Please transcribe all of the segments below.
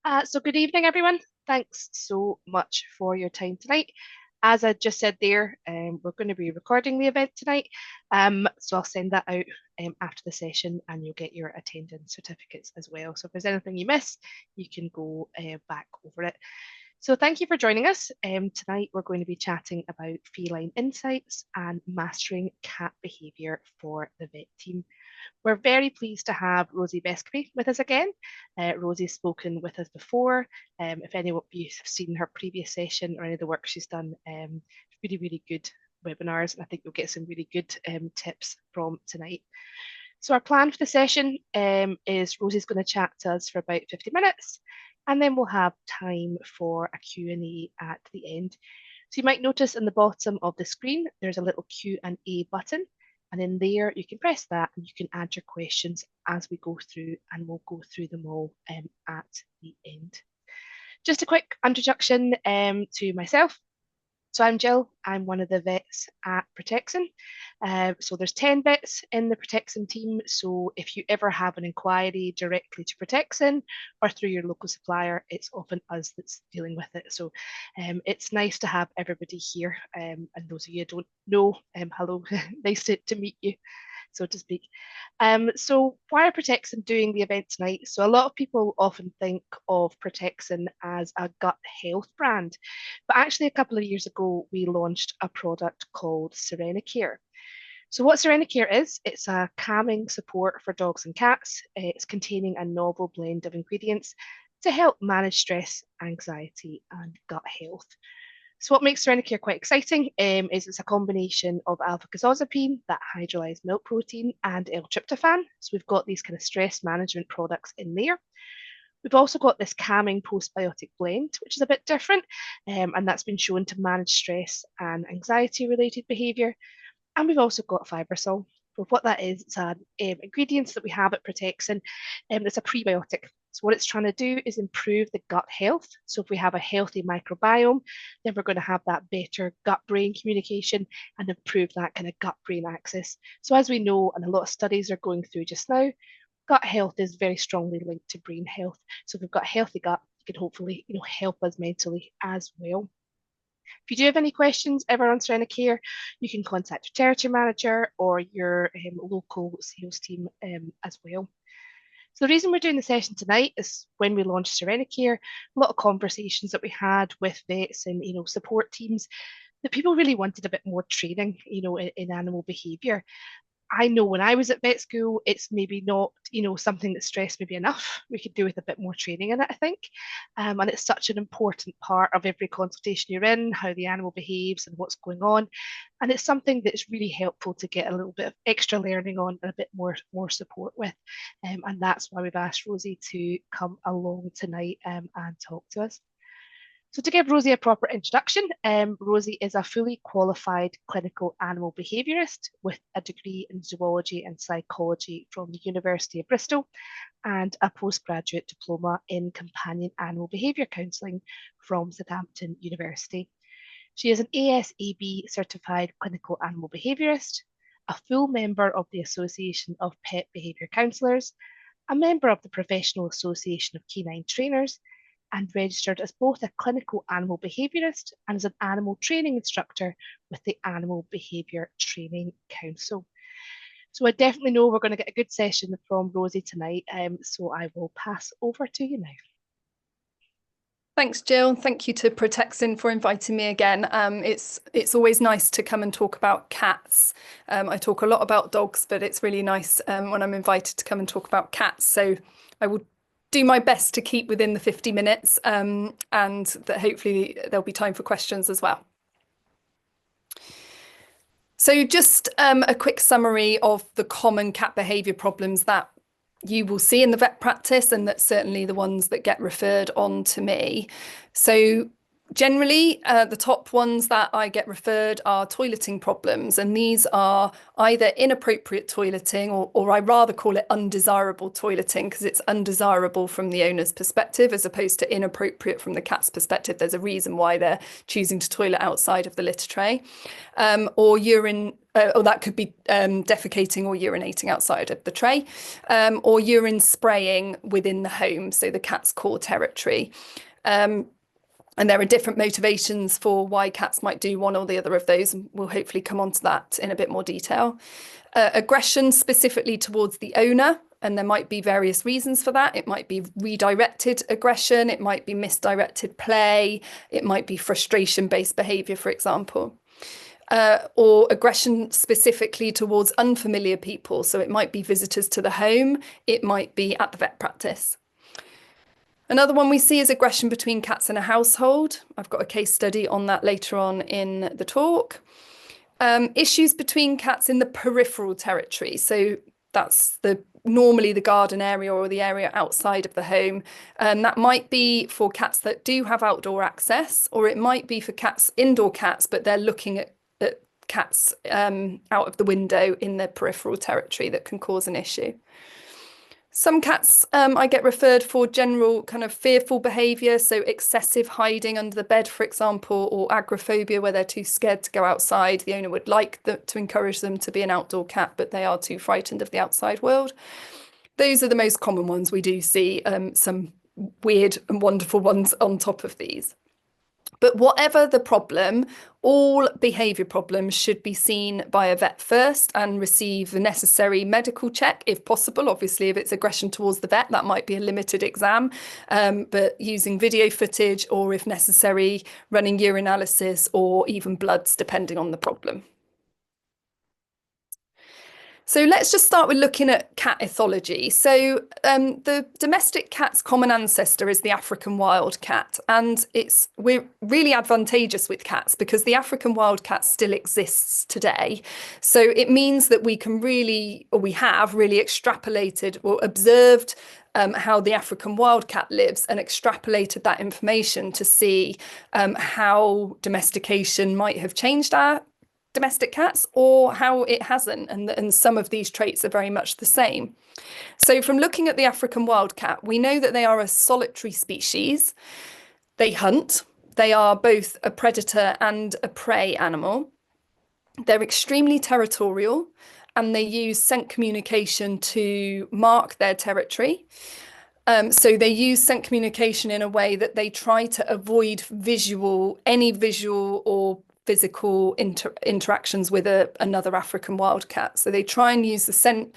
So good evening, everyone. Thanks so much for your time tonight. As I just said there, we're going to be recording the event tonight. So I'll send that out after the session and you'll get your attendance certificates as well. So if there's anything you miss, you can go back over it. So thank you for joining us. Tonight we're going to be chatting about feline insights and mastering cat behaviour for the vet team. We're very pleased to have Rosie Bescoby with us again. Rosie's spoken with us before. If any of you have seen her previous session or any of the work she's done, really, really good webinars, and I think you'll get some really good tips from tonight. So our plan for the session is Rosie's going to chat to us for about 50 minutes, and then we'll have time for a Q&A at the end. So you might notice in the bottom of the screen, there's a little Q&A button. And in there, you can press that and you can add your questions as we go through, and we'll go through them all at the end. Just a quick introduction to myself. So I'm Jill, I'm one of the vets at Protexin. So there's 10 vets in the Protexin team. So if you ever have an inquiry directly to Protexin or through your local supplier, it's often us that's dealing with it. So it's nice to have everybody here. And those of you who don't know, hello, nice to meet you, so to speak. So why are Protexin doing the event tonight? So a lot of people often think of Protexin as a gut health brand, but actually a couple of years ago, we launched a product called Serenicare. So what Serenicare is, it's a calming support for dogs and cats. It's containing a novel blend of ingredients to help manage stress, anxiety, and gut health. So what makes Serenicare quite exciting is it's a combination of alpha-casozepine, that hydrolyzed milk protein, and L-tryptophan. So we've got these kind of stress management products in there. We've also got this calming postbiotic blend, which is a bit different, and that's been shown to manage stress and anxiety-related behaviour. And we've also got Fibersol. So what that is, it's an ingredients that we have at Protexin, it's a prebiotic. So what it's trying to do is improve the gut health. So if we have a healthy microbiome, then we're going to have that better gut-brain communication and improve that kind of gut-brain axis. So as we know, and a lot of studies are going through just now, gut health is very strongly linked to brain health. So if we've got a healthy gut, it can hopefully, help us mentally as well. If you do have any questions ever on Serenicare, you can contact your territory manager or your local sales team as well. So the reason we're doing the session tonight is when we launched Serenicare, a lot of conversations that we had with vets and support teams, that people really wanted a bit more training, in animal behaviour. I know when I was at vet school, it's maybe not, something that stressed maybe enough. We could do with a bit more training in it, I think. And it's such an important part of every consultation you're in, how the animal behaves and what's going on. And it's something that's really helpful to get a little bit of extra learning on and a bit more support with. And that's why we've asked Rosie to come along tonight and talk to us. So to give Rosie a proper introduction, Rosie is a fully qualified clinical animal behaviourist with a degree in zoology and psychology from the University of Bristol and a postgraduate diploma in companion animal behaviour counselling from Southampton University. She is an ASAB certified clinical animal behaviourist, a full member of the Association of Pet Behaviour Counsellors, a member of the Professional Association of Canine Trainers, and registered as both a clinical animal behaviourist and as an animal training instructor with the Animal Behaviour Training Council. So I definitely know we're going to get a good session from Rosie tonight, so I will pass over to you now. Thanks, Jill. Thank you to Protexin for inviting me again. It's always nice to come and talk about cats. I talk a lot about dogs, but it's really nice when I'm invited to come and talk about cats. So I will do my best to keep within the 50 minutes and that hopefully there'll be time for questions as well. So just a quick summary of the common cat behaviour problems that you will see in the vet practice, and that's certainly the ones that get referred on to me. So Generally, the top ones that I get referred are toileting problems, and these are either inappropriate toileting or I rather call it undesirable toileting because it's undesirable from the owner's perspective as opposed to inappropriate from the cat's perspective. There's a reason why they're choosing to toilet outside of the litter tray, or urine, or that could be defecating or urinating outside of the tray, or urine spraying within the home, so the cat's core territory. And there are different motivations for why cats might do one or the other of those, and we'll hopefully come on to that in a bit more detail. Aggression specifically towards the owner, and there might be various reasons for that. It might be redirected aggression, it might be misdirected play, it might be frustration-based behaviour, for example. Or aggression specifically towards unfamiliar people. So it might be visitors to the home, it might be at the vet practice. Another one we see is aggression between cats in a household. I've got a case study on that later on in the talk. Issues between cats in the peripheral territory. So that's normally the garden area or the area outside of the home. That might be for cats that do have outdoor access, or it might be for indoor cats, but they're looking at cats out of the window in their peripheral territory that can cause an issue. Some cats I get referred for general kind of fearful behaviour, so excessive hiding under the bed, for example, or agoraphobia, where they're too scared to go outside. The owner would like to encourage them to be an outdoor cat, but they are too frightened of the outside world. Those are the most common ones. We do see some weird and wonderful ones on top of these. But whatever the problem, all behaviour problems should be seen by a vet first and receive the necessary medical check if possible. Obviously, if it's aggression towards the vet, that might be a limited exam, but using video footage or, if necessary, running urinalysis or even bloods, depending on the problem. So let's just start with looking at cat ethology. So the domestic cat's common ancestor is the African wild cat, and we're really advantageous with cats because the African wild cat still exists today. So it means that we have really extrapolated or observed how the African wildcat lives and extrapolated that information to see how domestication might have changed our domestic cats or how it hasn't, and some of these traits are very much the same. So from looking at the African wildcat, we know that they are a solitary species. They hunt. They are both a predator and a prey animal. They're extremely territorial, and they use scent communication to mark their territory. So they use scent communication in a way that they try to avoid any visual or physical interactions with another African wildcat. So they try and use the scent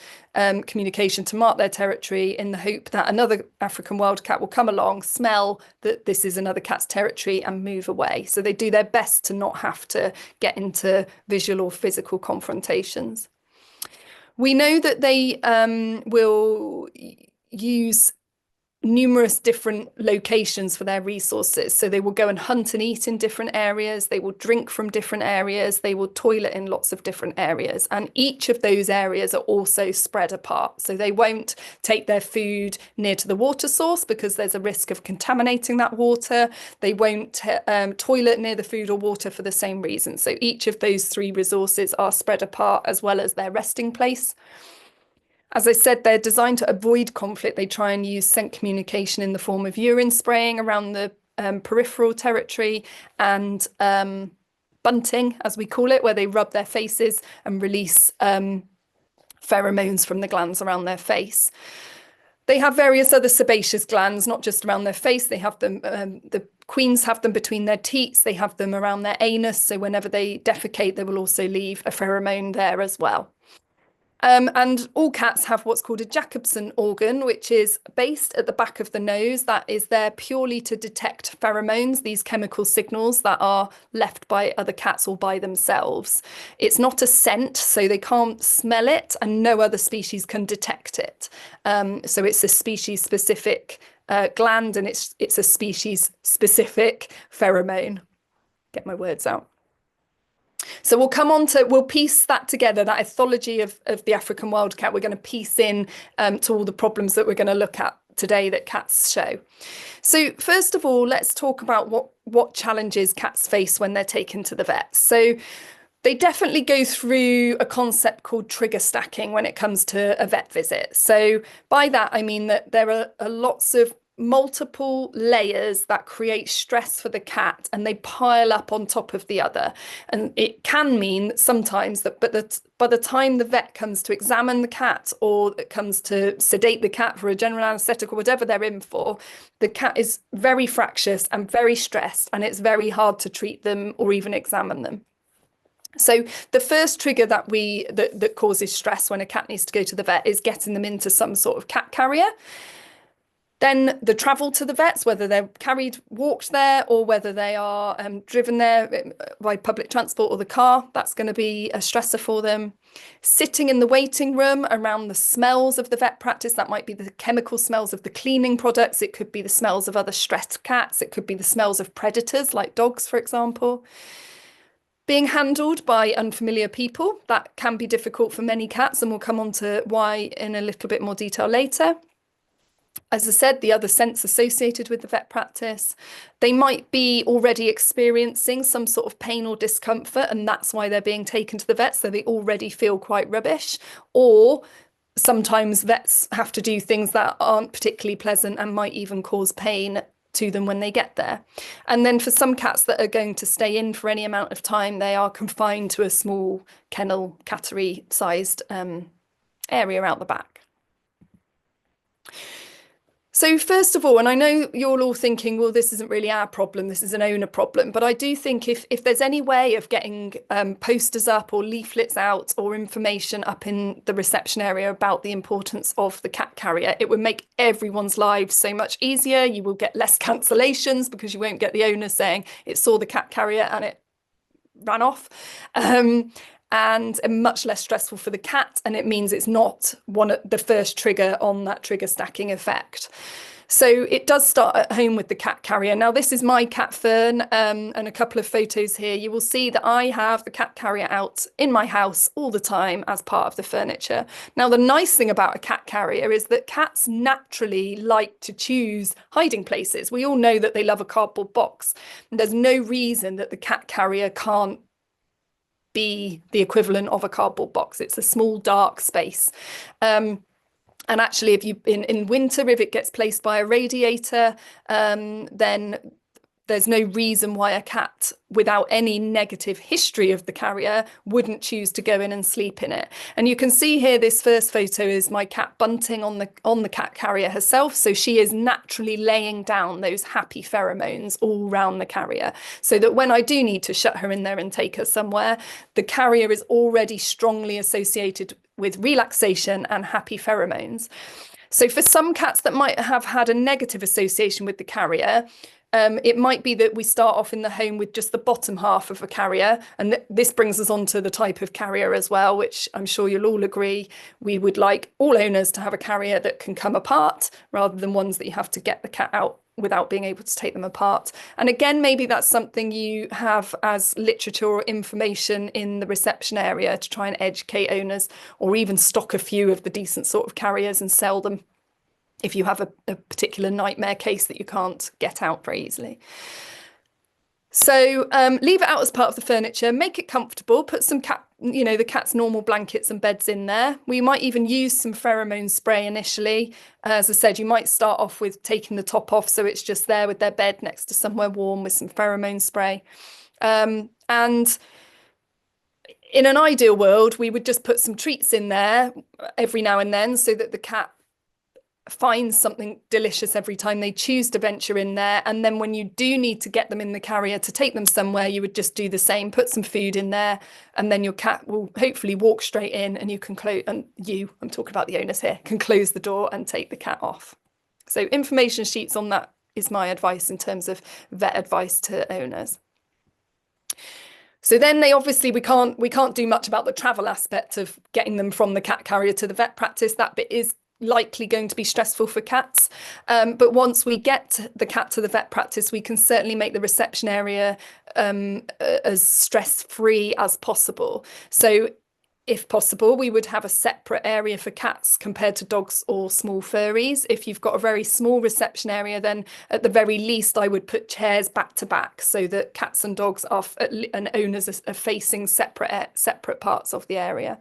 communication to mark their territory in the hope that another African wildcat will come along, smell that this is another cat's territory and move away. So they do their best to not have to get into visual or physical confrontations. We know that they will use numerous different locations for their resources. So they will go and hunt and eat in different areas. They will drink from different areas. They will toilet in lots of different areas. And each of those areas are also spread apart. So they won't take their food near to the water source because there's a risk of contaminating that water. They won't toilet near the food or water for the same reason. So each of those three resources are spread apart as well as their resting place. As I said, they're designed to avoid conflict. They try and use scent communication in the form of urine spraying around the peripheral territory and bunting, as we call it, where they rub their faces and release pheromones from the glands around their face. They have various other sebaceous glands, not just around their face. They have them, the queens have them between their teats. They have them around their anus. So whenever they defecate, they will also leave a pheromone there as well. And all cats have what's called a Jacobson organ, which is based at the back of the nose. That is there purely to detect pheromones, these chemical signals that are left by other cats or by themselves. It's not a scent, so they can't smell it, and no other species can detect it. So it's a species-specific gland, and it's a species-specific pheromone. Get my words out. So we'll piece that together, that ethology of the African wildcat. We're going to piece in to all the problems that we're going to look at today that cats show. So first of all, let's talk about what challenges cats face when they're taken to the vet. So they definitely go through a concept called trigger stacking when it comes to a vet visit. So by that, I mean that there are lots of multiple layers that create stress for the cat, and they pile up on top of the other. And it can mean that sometimes that by the time the vet comes to examine the cat, or it comes to sedate the cat for a general anaesthetic or whatever they're in for, the cat is very fractious and very stressed, and it's very hard to treat them or even examine them. So the first trigger that causes stress when a cat needs to go to the vet is getting them into some sort of cat carrier. Then the travel to the vets, whether they're walked there, or whether they are driven there by public transport or the car, that's going to be a stressor for them. Sitting in the waiting room around the smells of the vet practice, that might be the chemical smells of the cleaning products, it could be the smells of other stressed cats, it could be the smells of predators like dogs, for example. Being handled by unfamiliar people, that can be difficult for many cats, and we'll come on to why in a little bit more detail later. As I said, the other scents associated with the vet practice, they might be already experiencing some sort of pain or discomfort, and that's why they're being taken to the vet, so they already feel quite rubbish. Or sometimes vets have to do things that aren't particularly pleasant and might even cause pain to them when they get there. And then for some cats that are going to stay in for any amount of time, they are confined to a small kennel, cattery sized area out the back. So first of all, and I know you're all thinking, well, this isn't really our problem, this is an owner problem, but I do think if there's any way of getting posters up or leaflets out or information up in the reception area about the importance of the cat carrier, it would make everyone's lives so much easier. You will get less cancellations because you won't get the owner saying it saw the cat carrier and it ran off. And much less stressful for the cat, and it means it's not the first trigger on that trigger stacking effect. So it does start at home with the cat carrier. Now, this is my cat Fern, and a couple of photos here. You will see that I have the cat carrier out in my house all the time as part of the furniture. Now, the nice thing about a cat carrier is that cats naturally like to choose hiding places. We all know that they love a cardboard box, and there's no reason that the cat carrier can't be the equivalent of a cardboard box. It's a small dark space. And actually, if you in winter, if it gets placed by a radiator, then there's no reason why a cat without any negative history of the carrier wouldn't choose to go in and sleep in it. And you can see here, this first photo is my cat Bunting on the cat carrier herself. So she is naturally laying down those happy pheromones all around the carrier, so that when I do need to shut her in there and take her somewhere, the carrier is already strongly associated with relaxation and happy pheromones. So for some cats that might have had a negative association with the carrier, it might be that we start off in the home with just the bottom half of a carrier. And this brings us on to the type of carrier as well, which I'm sure you'll all agree. We would like all owners to have a carrier that can come apart rather than ones that you have to get the cat out without being able to take them apart. And again, maybe that's something you have as literature or information in the reception area to try and educate owners, or even stock a few of the decent sort of carriers and sell them if you have a particular nightmare case that you can't get out very easily. So leave it out as part of the furniture, make it comfortable, put some the cat's normal blankets and beds in there. We might even use some pheromone spray initially. As I said, you might start off with taking the top off, so it's just there with their bed next to somewhere warm with some pheromone spray. And in an ideal world, we would just put some treats in there every now and then so that the cat finds something delicious every time they choose to venture in there. And then when you do need to get them in the carrier to take them somewhere, you would just do the same, put some food in there, and then your cat will hopefully walk straight in, and you can close, and I'm talking about the owners here, can close the door and take the cat off. So information sheets on that is my advice in terms of vet advice to owners. So then we can't do much about the travel aspect of getting them from the cat carrier to the vet practice. That bit is likely going to be stressful for cats, but once we get the cat to the vet practice, we can certainly make the reception area as stress-free as possible. So If possible, we would have a separate area for cats compared to dogs or small furries. If you've got a very small reception area, then at the very least, I would put chairs back to back so that cats and dogs are and owners are facing separate parts of the area.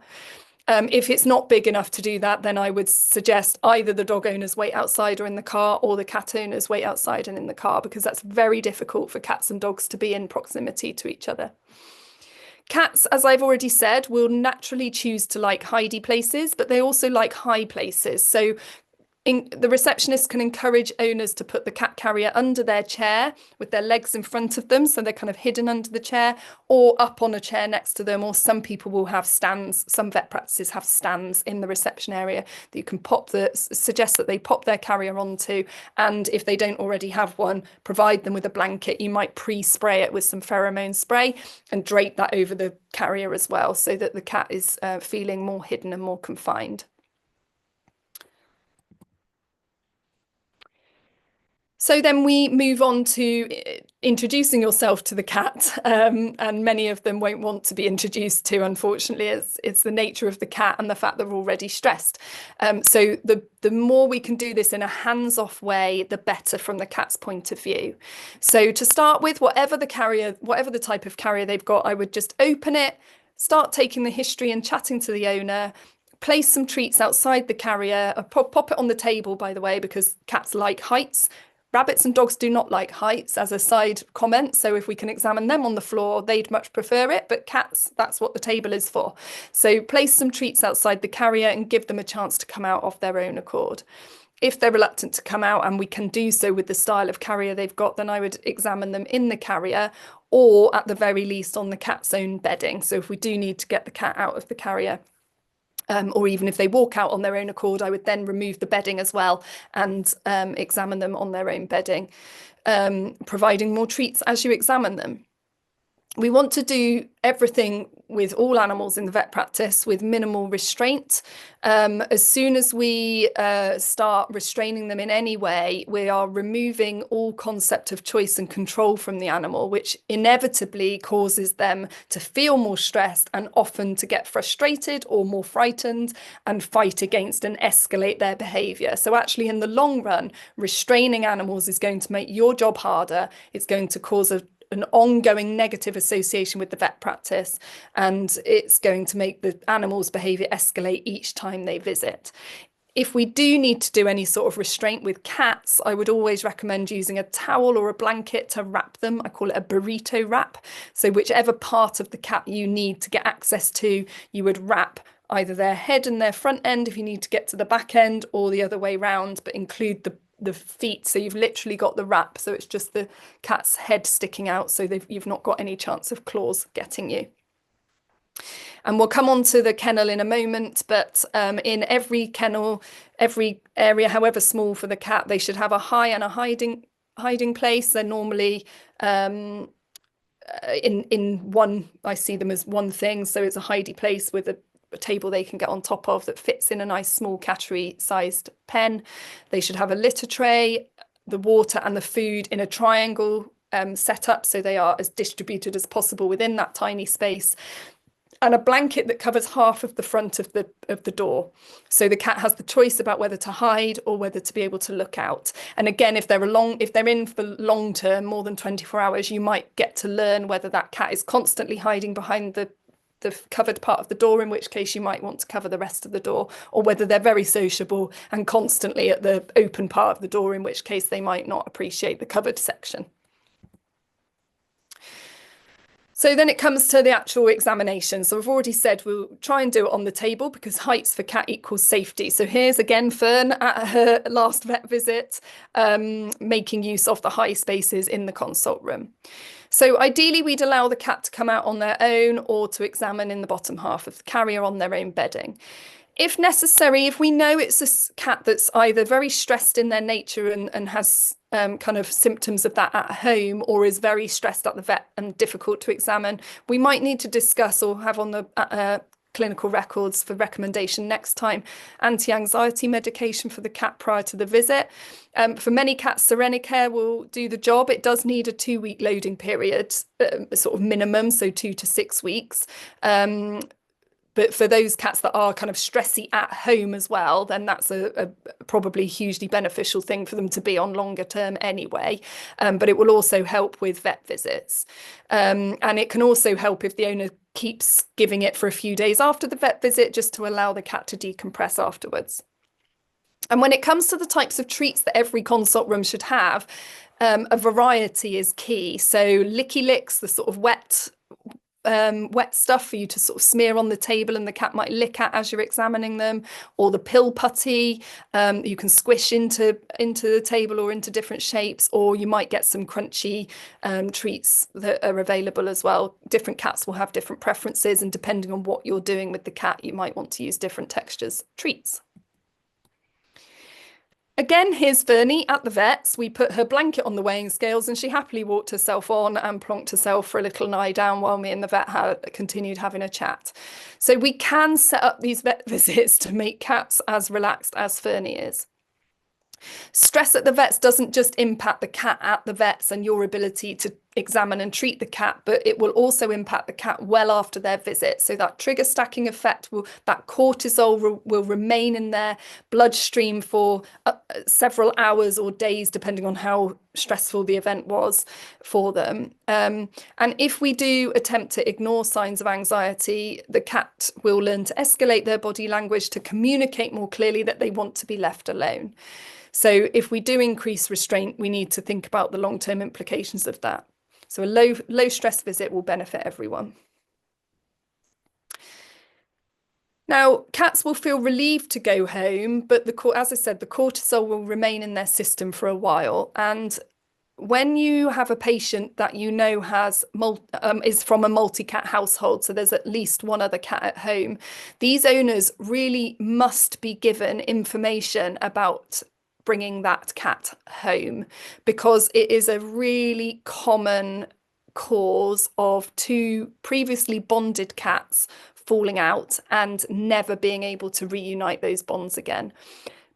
If it's not big enough to do that, then I would suggest either the dog owners wait outside or in the car, or the cat owners wait outside and in the car, because that's very difficult for cats and dogs to be in proximity to each other. Cats, as I've already said, will naturally choose to like hidey places, but they also like high places. So the receptionist can encourage owners to put the cat carrier under their chair with their legs in front of them, so they're kind of hidden under the chair, or up on a chair next to them, or some people will have stands. Some vet practices have stands in the reception area that you can suggest that they pop their carrier onto, and if they don't already have one, provide them with a blanket. You might pre-spray it with some pheromone spray and drape that over the carrier as well, so that the cat is feeling more hidden and more confined. So then we move on to introducing yourself to the cat, and many of them won't want to be introduced to, unfortunately. It's the nature of the cat and the fact they're already stressed. So the more we can do this in a hands-off way, the better from the cat's point of view. So to start with, whatever the type of carrier they've got, I would just open it, start taking the history and chatting to the owner. Place some treats outside the carrier, pop it on the table, by the way, because cats like heights. Rabbits and dogs do not like heights, as a side comment. So if we can examine them on the floor, they'd much prefer it. But cats, that's what the table is for. So place some treats outside the carrier and give them a chance to come out of their own accord. If they're reluctant to come out, and we can do so with the style of carrier they've got, then I would examine them in the carrier, or at the very least on the cat's own bedding. So if we do need to get the cat out of the carrier, or even if they walk out on their own accord, I would then remove the bedding as well and examine them on their own bedding, providing more treats as you examine them. We want to do everything with all animals in the vet practice with minimal restraint. As soon as we start restraining them in any way, we are removing all concept of choice and control from the animal, which inevitably causes them to feel more stressed and often to get frustrated or more frightened and fight against and escalate their behaviour. So actually, in the long run, restraining animals is going to make your job harder. It's going to cause an ongoing negative association with the vet practice, and it's going to make the animal's behaviour escalate each time they visit. If we do need to do any sort of restraint with cats, I would always recommend using a towel or a blanket to wrap them. I call it a burrito wrap. So whichever part of the cat you need to get access to, you would wrap either their head and their front end if you need to get to the back end, or the other way round, but include the feet, so you've literally got the wrap, so it's just the cat's head sticking out, so you've not got any chance of claws getting you. And we'll come on to the kennel in a moment, but in every kennel, every area, however small for the cat, they should have a high and a hiding place. They're normally in one, I see them as one thing, so it's a hidey place with a table they can get on top of that fits in a nice small cattery sized pen. They should have a litter tray, the water and the food in a triangle setup, so they are as distributed as possible within that tiny space, and a blanket that covers half of the front of the door, so the cat has the choice about whether to hide or whether to be able to look out. And again, if they're in for long term, more than 24 hours, you might get to learn whether that cat is constantly hiding behind the covered part of the door, in which case you might want to cover the rest of the door, or whether they're very sociable and constantly at the open part of the door, in which case they might not appreciate the covered section. So then it comes to the actual examination. So I've already said we'll try and do it on the table because heights for cat equals safety. So here's again Fern at her last vet visit, making use of the high spaces in the consult room. So ideally, we'd allow the cat to come out on their own or to examine in the bottom half of the carrier on their own bedding. If necessary, if we know it's a cat that's either very stressed in their nature and has kind of symptoms of that at home, or is very stressed at the vet and difficult to examine, we might need to discuss or have on the clinical records for recommendation next time anti-anxiety medication for the cat prior to the visit. For many cats, Serenicare will do the job. It does need a 2-week loading period, sort of minimum, so 2 to 6 weeks. But for those cats that are kind of stressy at home as well, then that's a probably hugely beneficial thing for them to be on longer term anyway. But it will also help with vet visits. And it can also help if the owner keeps giving it for a few days after the vet visit, just to allow the cat to decompress afterwards. And when it comes to the types of treats that every consult room should have, a variety is key. So licky licks, the sort of wet stuff for you to sort of smear on the table and the cat might lick at as you're examining them, or the pill putty you can squish into the table or into different shapes, or you might get some crunchy treats that are available as well. Different cats will have different preferences, and depending on what you're doing with the cat, you might want to use different textures treats. Again, here's Fernie at the vet's. We put her blanket on the weighing scales and she happily walked herself on and plonked herself for a little lie down while me and the vet continued having a chat. So we can set up these vet visits to make cats as relaxed as Fernie is. Stress at the vets doesn't just impact the cat at the vets and your ability to examine and treat the cat, but it will also impact the cat well after their visit. So that trigger stacking effect, that cortisol will remain in their bloodstream for several hours or days, depending on how stressful the event was for them. And if we do attempt to ignore signs of anxiety, the cat will learn to escalate their body language to communicate more clearly that they want to be left alone. So if we do increase restraint, we need to think about the long-term implications of that. So a low stress visit will benefit everyone. Now, cats will feel relieved to go home, but as I said, the cortisol will remain in their system for a while. And when you have a patient that you know is from a multi-cat household, so there's at least one other cat at home, these owners really must be given information about bringing that cat home, because it is a really common cause of two previously bonded cats falling out and never being able to reunite those bonds again.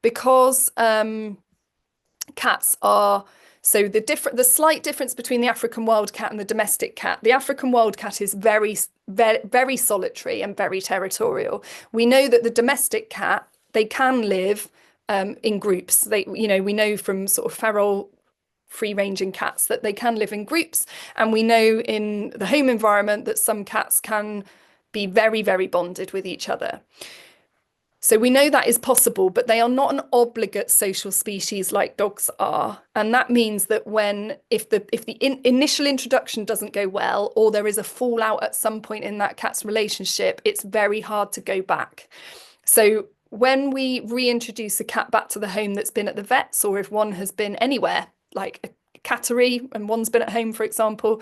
Because cats are, so the slight difference between the African wild cat and the domestic cat, the African wild cat is very, very, very solitary and very territorial. We know that the domestic cat, they can live in groups. We know from sort of feral free-ranging cats that they can live in groups, and we know in the home environment that some cats can be very, very bonded with each other. So we know that is possible, but they are not an obligate social species like dogs are, and that means that if the initial introduction doesn't go well, or there is a fallout at some point in that cat's relationship, it's very hard to go back. So when we reintroduce a cat back to the home that's been at the vet's, or if one has been anywhere, like a cattery and one's been at home, for example,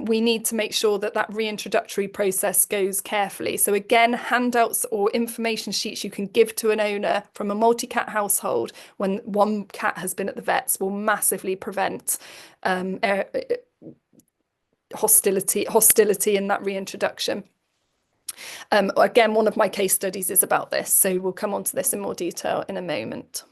we need to make sure that reintroductory process goes carefully. So again, handouts or information sheets you can give to an owner from a multi-cat household when one cat has been at the vet's will massively prevent hostility in that reintroduction. Again, one of my case studies is about this, so we'll come on to this in more detail in a moment.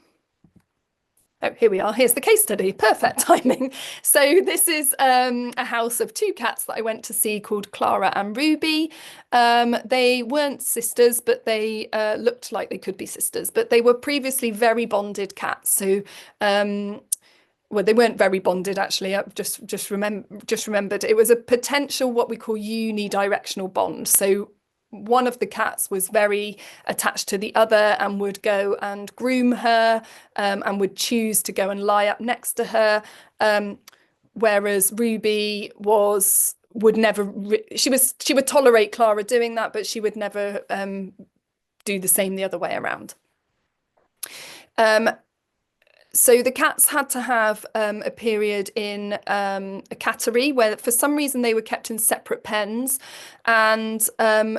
Oh, here we are. Here's the case study. Perfect timing. So this is a house of two cats that I went to see called Clara and Ruby. They weren't sisters, but they looked like they could be sisters, but they were previously very bonded cats. So well, they weren't very bonded, actually. I've just remembered it was a potential what we call unidirectional bond. So one of the cats was very attached to the other and would go and groom her and would choose to go and lie up next to her, whereas Ruby would never she would tolerate Clara doing that, but she would never do the same the other way around. So the cats had to have a period in a cattery where for some reason they were kept in separate pens, and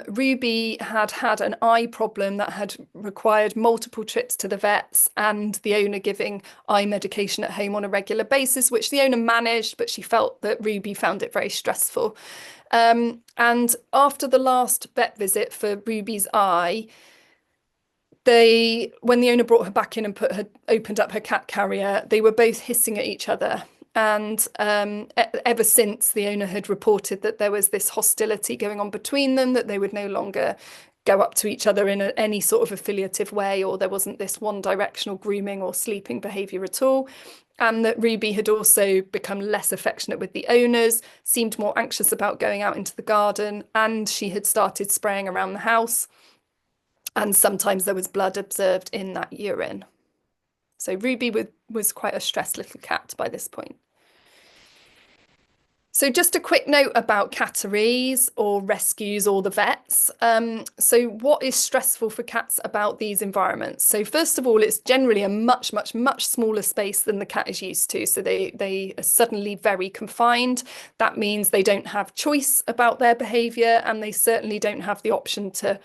Ruby had an eye problem that had required multiple trips to the vets and the owner giving eye medication at home on a regular basis, which the owner managed, but she felt that Ruby found it very stressful. And after the last vet visit for Ruby's eye, when the owner brought her back in and opened up her cat carrier, they were both hissing at each other. And ever since, the owner had reported that there was this hostility going on between them, that they would no longer go up to each other in any sort of affiliative way, or there wasn't this one directional grooming or sleeping behaviour at all. And that Ruby had also become less affectionate with the owners, seemed more anxious about going out into the garden, and she had started spraying around the house. And sometimes there was blood observed in that urine. So Ruby was quite a stressed little cat by this point. So just a quick note about catteries or rescues or the vets. So what is stressful for cats about these environments? So first of all, it's generally a much, much, much smaller space than the cat is used to. So they are suddenly very confined. That means they don't have choice about their behaviour, and they certainly don't have the option to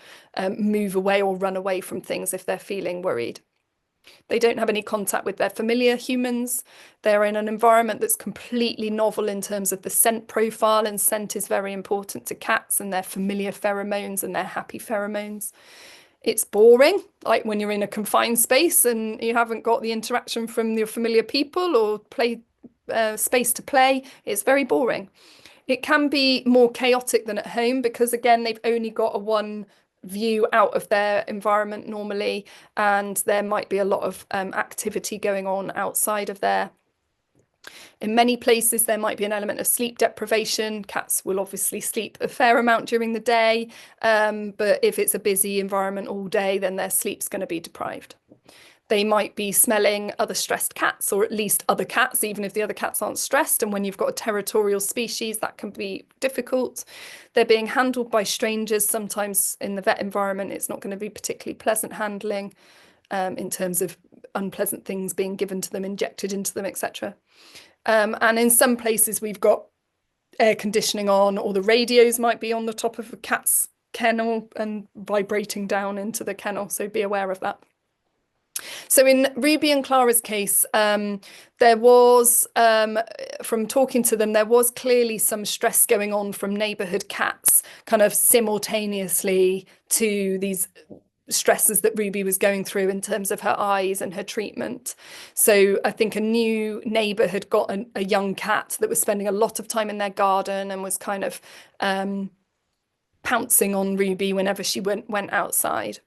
move away or run away from things if they're feeling worried. They don't have any contact with their familiar humans. They're in an environment that's completely novel in terms of the scent profile, and scent is very important to cats and their familiar pheromones and their happy pheromones. It's boring, like when you're in a confined space and you haven't got the interaction from your familiar people or space to play. It's very boring. It can be more chaotic than at home because, again, they've only got a one view out of their environment normally, and there might be a lot of activity going on outside of there. In many places, there might be an element of sleep deprivation. Cats will obviously sleep a fair amount during the day, but if it's a busy environment all day, then their sleep's going to be deprived. They might be smelling other stressed cats, or at least other cats, even if the other cats aren't stressed. And when you've got a territorial species, that can be difficult. They're being handled by strangers. Sometimes in the vet environment, it's not going to be particularly pleasant handling in terms of unpleasant things being given to them, injected into them, etc. And in some places, we've got air conditioning on, or the radios might be on the top of a cat's kennel and vibrating down into the kennel. So be aware of that. So in Ruby and Clara's case, there was, from talking to them, there was clearly some stress going on from neighbourhood cats kind of simultaneously to these stresses that Ruby was going through in terms of her eyes and her treatment. So I think a new neighbour had got a young cat that was spending a lot of time in their garden and was kind of pouncing on Ruby whenever she went outside.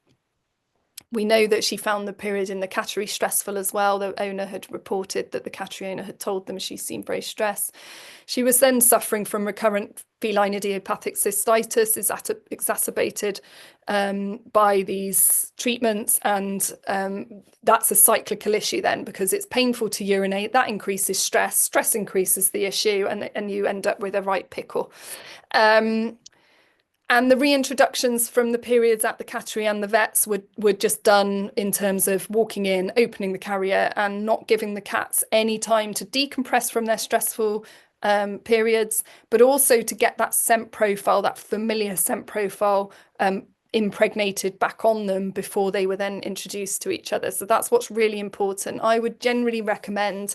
We know that she found the period in the cattery stressful as well. The owner had reported that the cattery owner had told them she seemed very stressed. She was then suffering from recurrent feline idiopathic cystitis, is exacerbated by these treatments. And that's a cyclical issue then, because it's painful to urinate. That increases stress. Stress increases the issue, and you end up with a right pickle. And the reintroductions from the periods at the cattery and the vets were just done in terms of walking in, opening the carrier, and not giving the cats any time to decompress from their stressful periods, but also to get that scent profile, that familiar scent profile, impregnated back on them before they were then introduced to each other. So that's what's really important. I would generally recommend,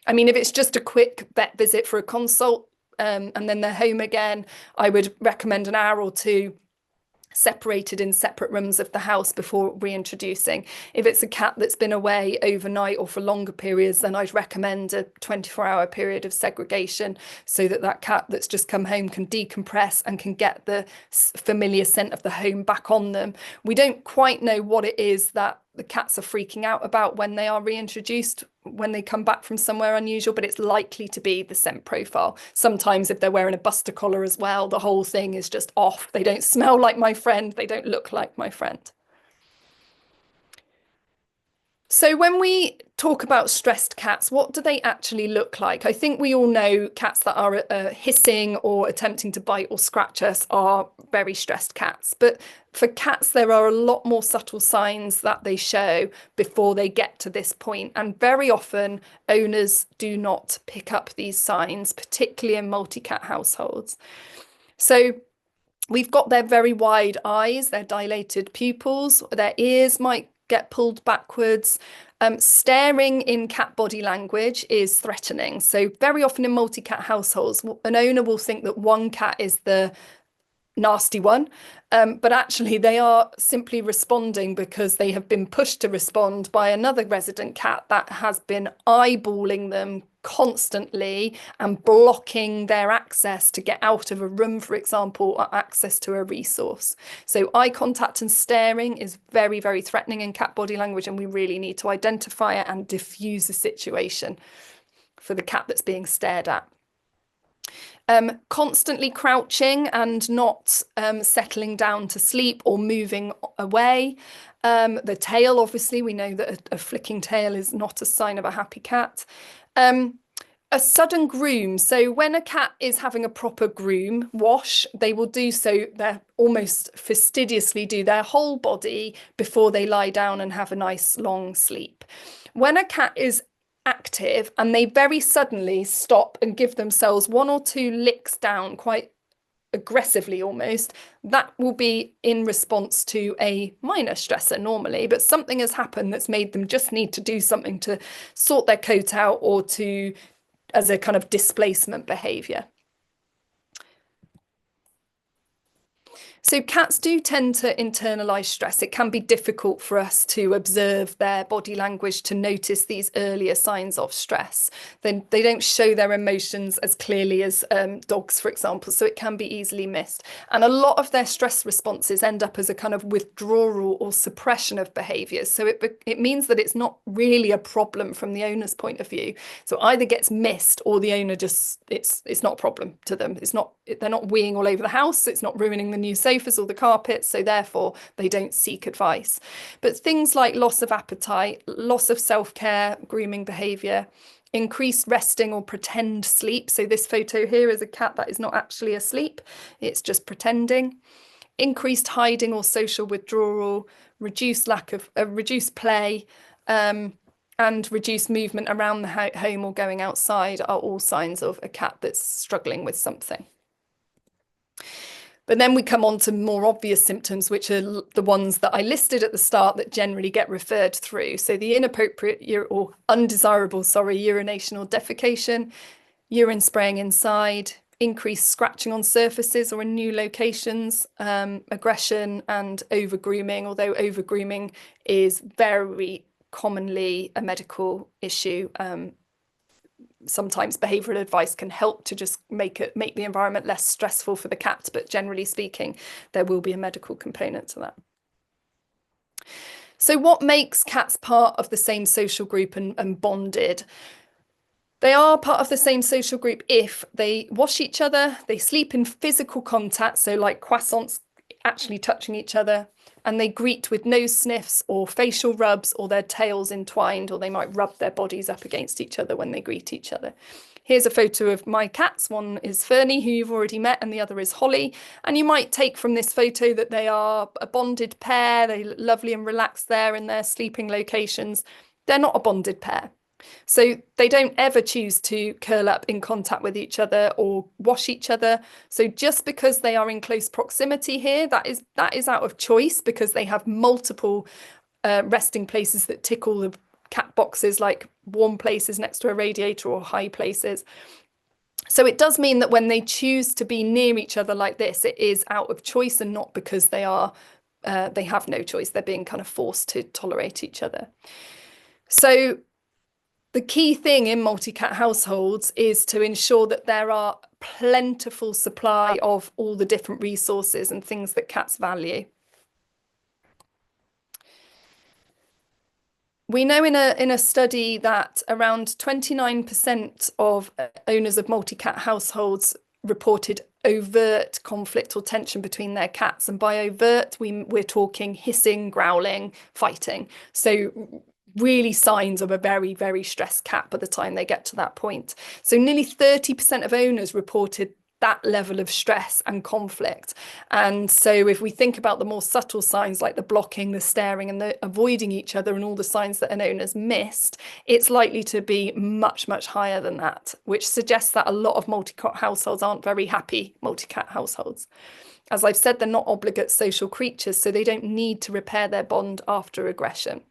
I mean, if it's just a quick vet visit for a consult, and then they're home again, I would recommend an hour or two separated in separate rooms of the house before reintroducing. If it's a cat that's been away overnight or for longer periods, then I'd recommend a 24-hour period of segregation so that that cat that's just come home can decompress and can get the familiar scent of the home back on them. We don't quite know what it is that the cats are freaking out about when they are reintroduced, when they come back from somewhere unusual, but it's likely to be the scent profile. Sometimes if they're wearing a buster collar as well, the whole thing is just off. They don't smell like my friend. They don't look like my friend. So when we talk about stressed cats, what do they actually look like? I think we all know cats that are hissing or attempting to bite or scratch us are very stressed cats. But for cats, there are a lot more subtle signs that they show before they get to this point. And very often, owners do not pick up these signs, particularly in multi-cat households. So we've got their very wide eyes, their dilated pupils, their ears might get pulled backwards. Staring in cat body language is threatening. So very often in multi-cat households, an owner will think that one cat is the nasty one, but actually they are simply responding because they have been pushed to respond by another resident cat that has been eyeballing them constantly and blocking their access to get out of a room, for example, or access to a resource. So eye contact and staring is very, very threatening in cat body language, and we really need to identify it and diffuse the situation for the cat that's being stared at. Constantly crouching and not settling down to sleep or moving away. The tail, obviously, we know that a flicking tail is not a sign of a happy cat. A sudden groom. So when a cat is having a proper groom wash, they will do so, they almost fastidiously do their whole body before they lie down and have a nice long sleep. When a cat is active and they very suddenly stop and give themselves 1 or 2 licks down quite aggressively almost, that will be in response to a minor stressor normally, but something has happened that's made them just need to do something to sort their coat out or to as a kind of displacement behavior. So cats do tend to internalize stress. It can be difficult for us to observe their body language to notice these earlier signs of stress. Then they don't show their emotions as clearly as dogs, for example, so it can be easily missed. And a lot of their stress responses end up as a kind of withdrawal or suppression of behaviors. So it means that it's not really a problem from the owner's point of view. So either gets missed or the owner just, it's not a problem to them. They're not weeing all over the house. It's not ruining the new sofas or the carpets, so therefore they don't seek advice. But things like loss of appetite, loss of self-care, grooming behavior, increased resting or pretend sleep. So this photo here is a cat that is not actually asleep, it's just pretending. Increased hiding or social withdrawal, reduced play, and reduced movement around the home or going outside are all signs of a cat that's struggling with something. But then we come on to more obvious symptoms, which are the ones that I listed at the start that generally get referred through. So the inappropriate or undesirable, urination or defecation, urine spraying inside, increased scratching on surfaces or in new locations, aggression and over-grooming, although over-grooming is very commonly a medical issue. Sometimes behavioural advice can help to just make the environment less stressful for the cat, but generally speaking, there will be a medical component to that. So what makes cats part of the same social group and bonded? They are part of the same social group if they wash each other, they sleep in physical contact, so like croissants actually touching each other, and they greet with nose sniffs or facial rubs or their tails entwined, or they might rub their bodies up against each other when they greet each other. Here's a photo of my cats. One is Fernie, who you've already met, and the other is Holly. And you might take from this photo that they are a bonded pair. They're lovely and relaxed there in their sleeping locations. They're not a bonded pair. So they don't ever choose to curl up in contact with each other or wash each other. So just because they are in close proximity here, that is out of choice because they have multiple resting places that tick all the cat boxes, like warm places next to a radiator or high places. So it does mean that when they choose to be near each other like this, it is out of choice and not because they have no choice. They're being kind of forced to tolerate each other. So the key thing in multi-cat households is to ensure that there are plentiful supply of all the different resources and things that cats value. We know in a study that around 29% of owners of multi-cat households reported overt conflict or tension between their cats. And by overt, we're talking hissing, growling, fighting. So really signs of a very, very stressed cat by the time they get to that point. So nearly 30% of owners reported that level of stress and conflict. And so if we think about the more subtle signs like the blocking, the staring and the avoiding each other and all the signs that an owner's missed, it's likely to be much, much higher than that, which suggests that a lot of multi-cat households aren't very happy multi-cat households. As I've said, they're not obligate social creatures, so they don't need to repair their bond after aggression.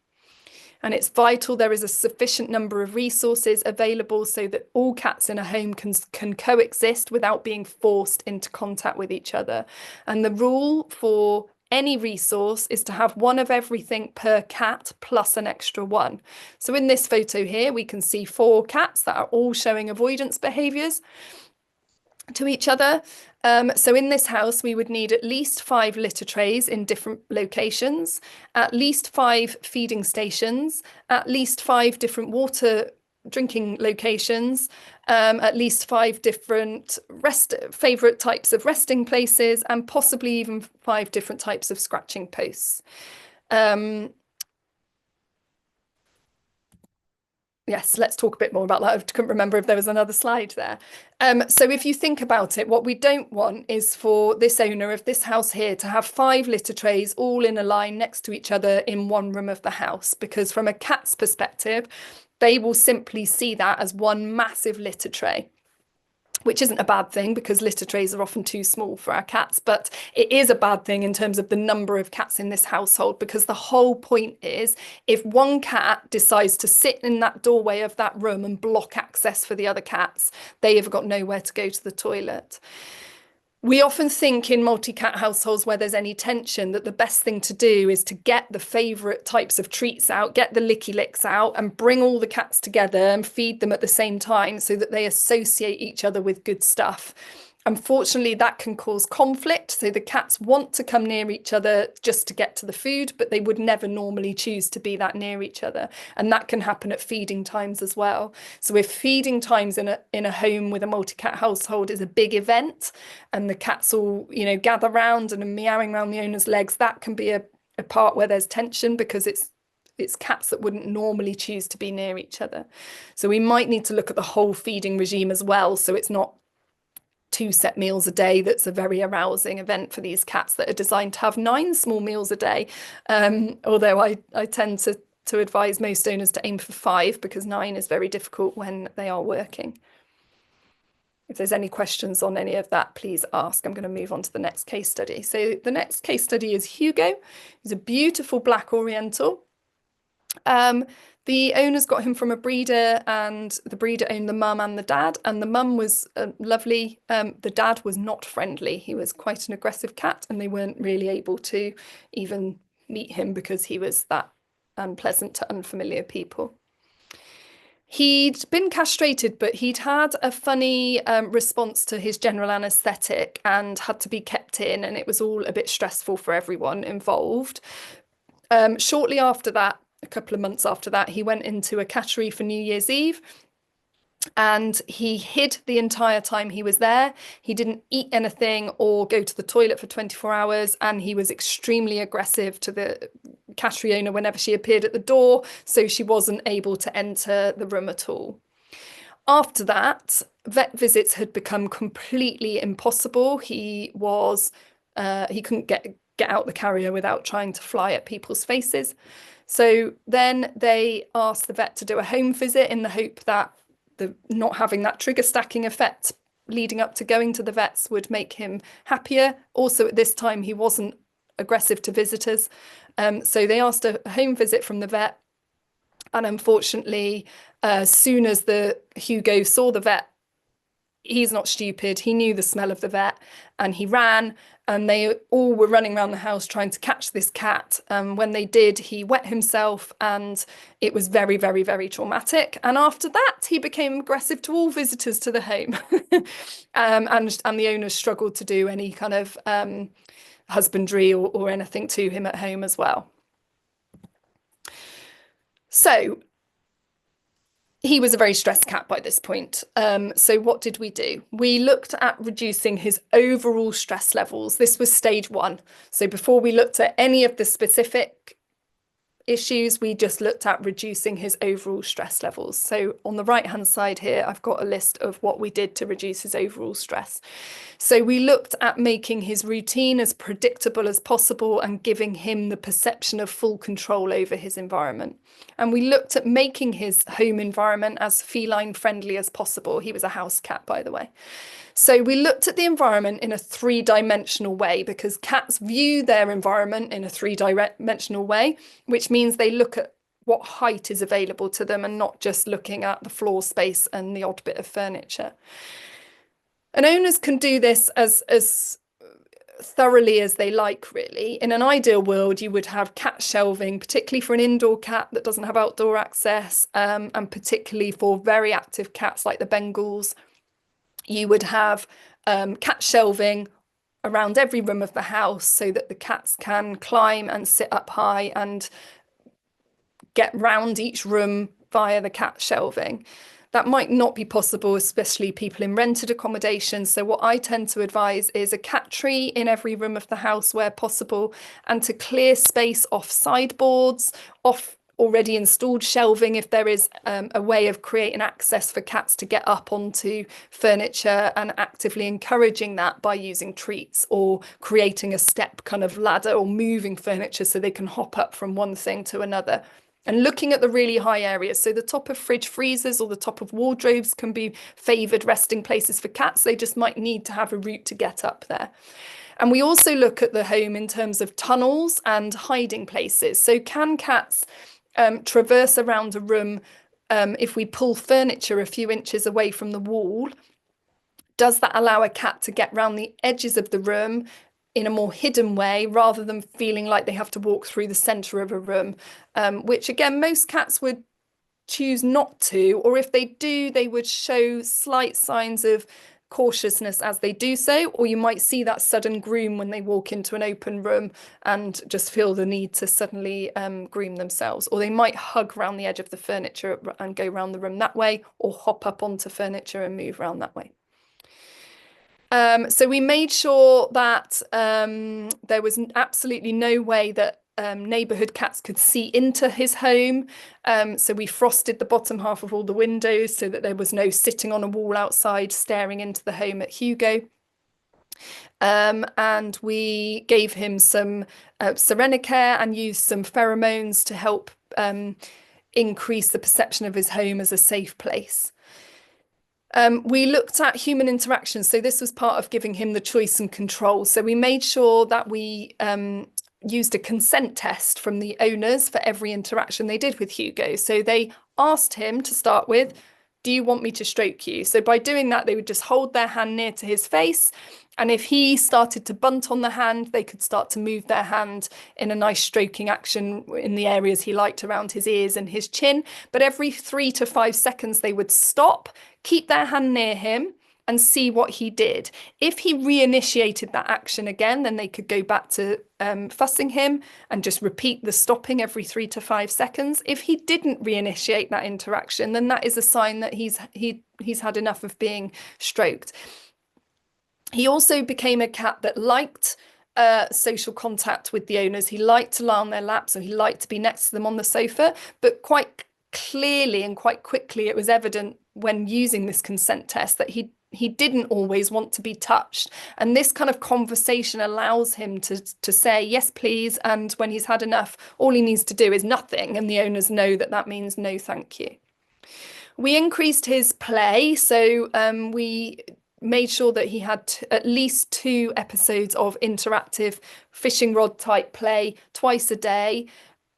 And it's vital there is a sufficient number of resources available so that all cats in a home can coexist without being forced into contact with each other. And the rule for any resource is to have one of everything per cat plus an extra one. So in this photo here, we can see 4 cats that are all showing avoidance behaviours to each other. So in this house, we would need at least 5 litter trays in different locations, at least 5 feeding stations, at least 5 different water drinking locations, at least 5 different favourite types of resting places, and possibly even 5 different types of scratching posts. Yes, let's talk a bit more about that. I couldn't remember if there was another slide there. So if you think about it, what we don't want is for this owner of this house here to have 5 litter trays all in a line next to each other in one room of the house, because from a cat's perspective, they will simply see that as one massive litter tray, which isn't a bad thing because litter trays are often too small for our cats, but it is a bad thing in terms of the number of cats in this household, because the whole point is if one cat decides to sit in that doorway of that room and block access for the other cats, they have got nowhere to go to the toilet. We often think in multi-cat households where there's any tension that the best thing to do is to get the favourite types of treats out, get the licky licks out and bring all the cats together and feed them at the same time so that they associate each other with good stuff. Unfortunately, that can cause conflict. So the cats want to come near each other just to get to the food, but they would never normally choose to be that near each other. And that can happen at feeding times as well. So if feeding times in a home with a multi-cat household is a big event and the cats all, gather round and are meowing around the owner's legs, that can be a part where there's tension because it's cats that wouldn't normally choose to be near each other. So we might need to look at the whole feeding regime as well. So it's not 2 set meals a day. That's a very arousing event for these cats that are designed to have 9 small meals a day. Although I tend to advise most owners to aim for 5 because 9 is very difficult when they are working. If there's any questions on any of that, please ask. I'm going to move on to the next case study. So the next case study is Hugo. He's a beautiful black Oriental. The owners got him from a breeder, and the breeder owned the mum and the dad, and the mum was lovely. The dad was not friendly. He was quite an aggressive cat, and they weren't really able to even meet him because he was that unpleasant to unfamiliar people. He'd been castrated, but he'd had a funny response to his general anaesthetic and had to be kept in, and it was all a bit stressful for everyone involved. Shortly after that, a couple of months after that, he went into a cattery for New Year's Eve and he hid the entire time he was there. He didn't eat anything or go to the toilet for 24 hours, and he was extremely aggressive to the cattery owner whenever she appeared at the door, so she wasn't able to enter the room at all. After that, vet visits had become completely impossible. He couldn't get out the carrier without trying to fly at people's faces. So then they asked the vet to do a home visit in the hope that not having that trigger stacking effect leading up to going to the vets would make him happier. Also at this time, he wasn't aggressive to visitors. So they asked a home visit from the vet. And unfortunately, as soon as Hugo saw the vet, he's not stupid. He knew the smell of the vet and he ran, and they all were running around the house trying to catch this cat. When they did, he wet himself and it was very, very, very traumatic. And after that, he became aggressive to all visitors to the home. and the owners struggled to do any kind of husbandry or anything to him at home as well. So he was a very stressed cat by this point. So what did we do? We looked at reducing his overall stress levels. This was stage 1. So before we looked at any of the specific issues, we just looked at reducing his overall stress levels. So on the right hand side here, I've got a list of what we did to reduce his overall stress. So we looked at making his routine as predictable as possible and giving him the perception of full control over his environment. And we looked at making his home environment as feline friendly as possible. He was a house cat, by the way. So we looked at the environment in a 3-dimensional way, because cats view their environment in a 3-dimensional way, which means they look at what height is available to them and not just looking at the floor space and the odd bit of furniture. And owners can do this as thoroughly as they like, really. In an ideal world, you would have cat shelving, particularly for an indoor cat that doesn't have outdoor access, and particularly for very active cats like the Bengals. You would have cat shelving around every room of the house so that the cats can climb and sit up high and get round each room via the cat shelving. That might not be possible, especially people in rented accommodation. So what I tend to advise is a cat tree in every room of the house where possible, and to clear space off sideboards, off already installed shelving if there is a way of creating access for cats to get up onto furniture, and actively encouraging that by using treats or creating a step kind of ladder or moving furniture so they can hop up from one thing to another. And looking at the really high areas, so the top of fridge freezers or the top of wardrobes can be favoured resting places for cats. They just might need to have a route to get up there. And we also look at the home in terms of tunnels and hiding places. So can cats traverse around a room if we pull furniture a few inches away from the wall? Does that allow a cat to get round the edges of the room in a more hidden way, rather than feeling like they have to walk through the centre of a room, which again, most cats would choose not to, or if they do, they would show slight signs of cautiousness as they do so, or you might see that sudden groom when they walk into an open room and just feel the need to suddenly groom themselves, or they might hug around the edge of the furniture and go around the room that way, or hop up onto furniture and move around that way. So we made sure that there was absolutely no way that neighbourhood cats could see into his home. So we frosted the bottom half of all the windows so that there was no sitting on a wall outside staring into the home at Hugo. And we gave him some Serenacare and used some pheromones to help increase the perception of his home as a safe place. We looked at human interaction. So this was part of giving him the choice and control. So we made sure that we used a consent test from the owners for every interaction they did with Hugo. So they asked him to start with, do you want me to stroke you? So by doing that, they would just hold their hand near to his face. And if he started to bunt on the hand, they could start to move their hand in a nice stroking action in the areas he liked around his ears and his chin. But every 3 to 5 seconds, they would stop, keep their hand near him, and see what he did. If he reinitiated that action again, then they could go back to fussing him and just repeat the stopping every 3 to 5 seconds. If he didn't reinitiate that interaction, then that is a sign that he's had enough of being stroked. He also became a cat that liked social contact with the owners. He liked to lie on their lap, so he liked to be next to them on the sofa, but quite clearly and quite quickly it was evident when using this consent test that he didn't always want to be touched. And this kind of conversation allows him to say, yes, please. And when he's had enough, all he needs to do is nothing. And the owners know that that means no, thank you. We increased his play. So we made sure that he had at least 2 episodes of interactive fishing rod type play twice a day,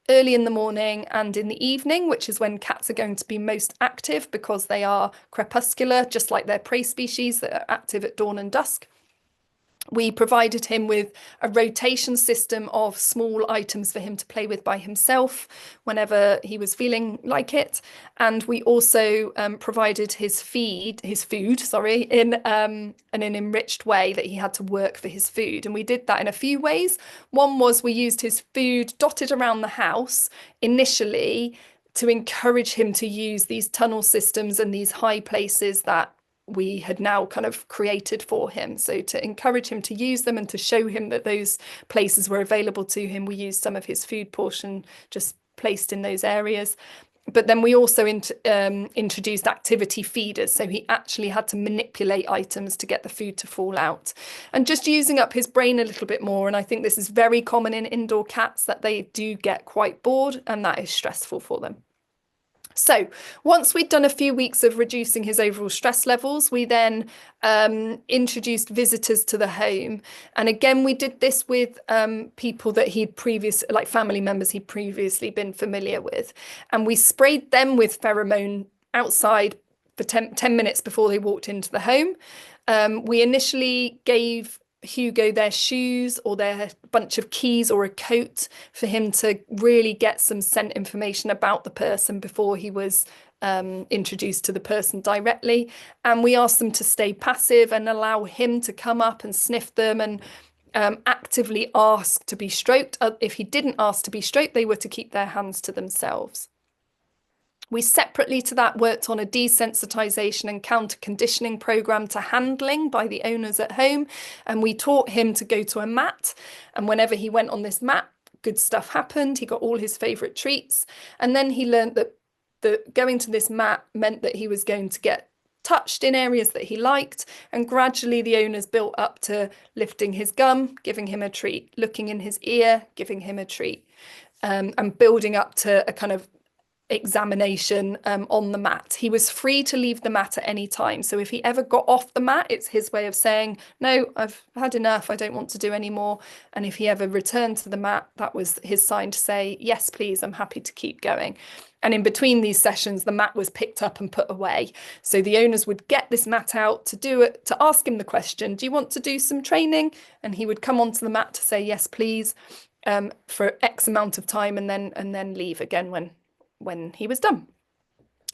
early in the morning and in the evening, which is when cats are going to be most active because they are crepuscular, just like their prey species that are active at dawn and dusk. We provided him with a rotation system of small items for him to play with by himself whenever he was feeling like it. And we also provided his food, in an enriched way that he had to work for his food. And we did that in a few ways. One was we used his food dotted around the house initially to encourage him to use these tunnel systems and these high places that we had now kind of created for him. So to encourage him to use them and to show him that those places were available to him, we used some of his food portion just placed in those areas. But then we also introduced activity feeders. So he actually had to manipulate items to get the food to fall out, and just using up his brain a little bit more. And I think this is very common in indoor cats, that they do get quite bored, and that is stressful for them. So once we'd done a few weeks of reducing his overall stress levels, we then introduced visitors to the home. And again, we did this with people that like family members he'd previously been familiar with. And we sprayed them with pheromone outside for 10 minutes before they walked into the home. We initially gave Hugo their shoes or their bunch of keys or a coat for him to really get some scent information about the person before he was introduced to the person directly. And we asked them to stay passive and allow him to come up and sniff them and actively ask to be stroked. If he didn't ask to be stroked, they were to keep their hands to themselves. We separately to that worked on a desensitization and counter conditioning program to handling by the owners at home. And we taught him to go to a mat. And whenever he went on this mat, good stuff happened. He got all his favorite treats. And then he learned that going to this mat meant that he was going to get touched in areas that he liked. And gradually the owners built up to lifting his gum, giving him a treat, looking in his ear, giving him a treat, and building up to a kind of examination on the mat. He was free to leave the mat at any time. So if he ever got off the mat, it's his way of saying, no, I've had enough. I don't want to do any more. And if he ever returned to the mat, that was his sign to say, yes, please, I'm happy to keep going. And in between these sessions, the mat was picked up and put away. So the owners would get this mat out to do it, to ask him the question, do you want to do some training? And he would come onto the mat to say, yes, please, for X amount of time and then leave again when he was done.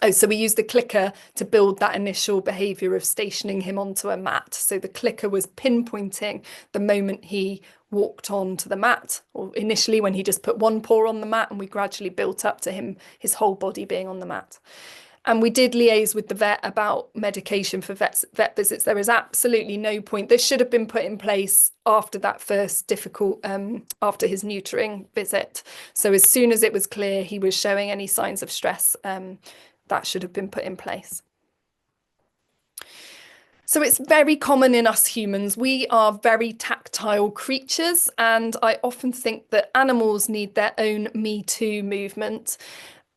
Oh, so we used the clicker to build that initial behaviour of stationing him onto a mat. So the clicker was pinpointing the moment he walked onto the mat, or initially when he just put one paw on the mat, and we gradually built up to him, his whole body being on the mat. And we did liaise with the vet about medication for vet visits. There is absolutely no point. This should have been put in place after that first difficult, after his neutering visit. So as soon as it was clear he was showing any signs of stress, that should have been put in place. So it's very common in us humans. We are very tactile creatures, and I often think that animals need their own Me Too movement.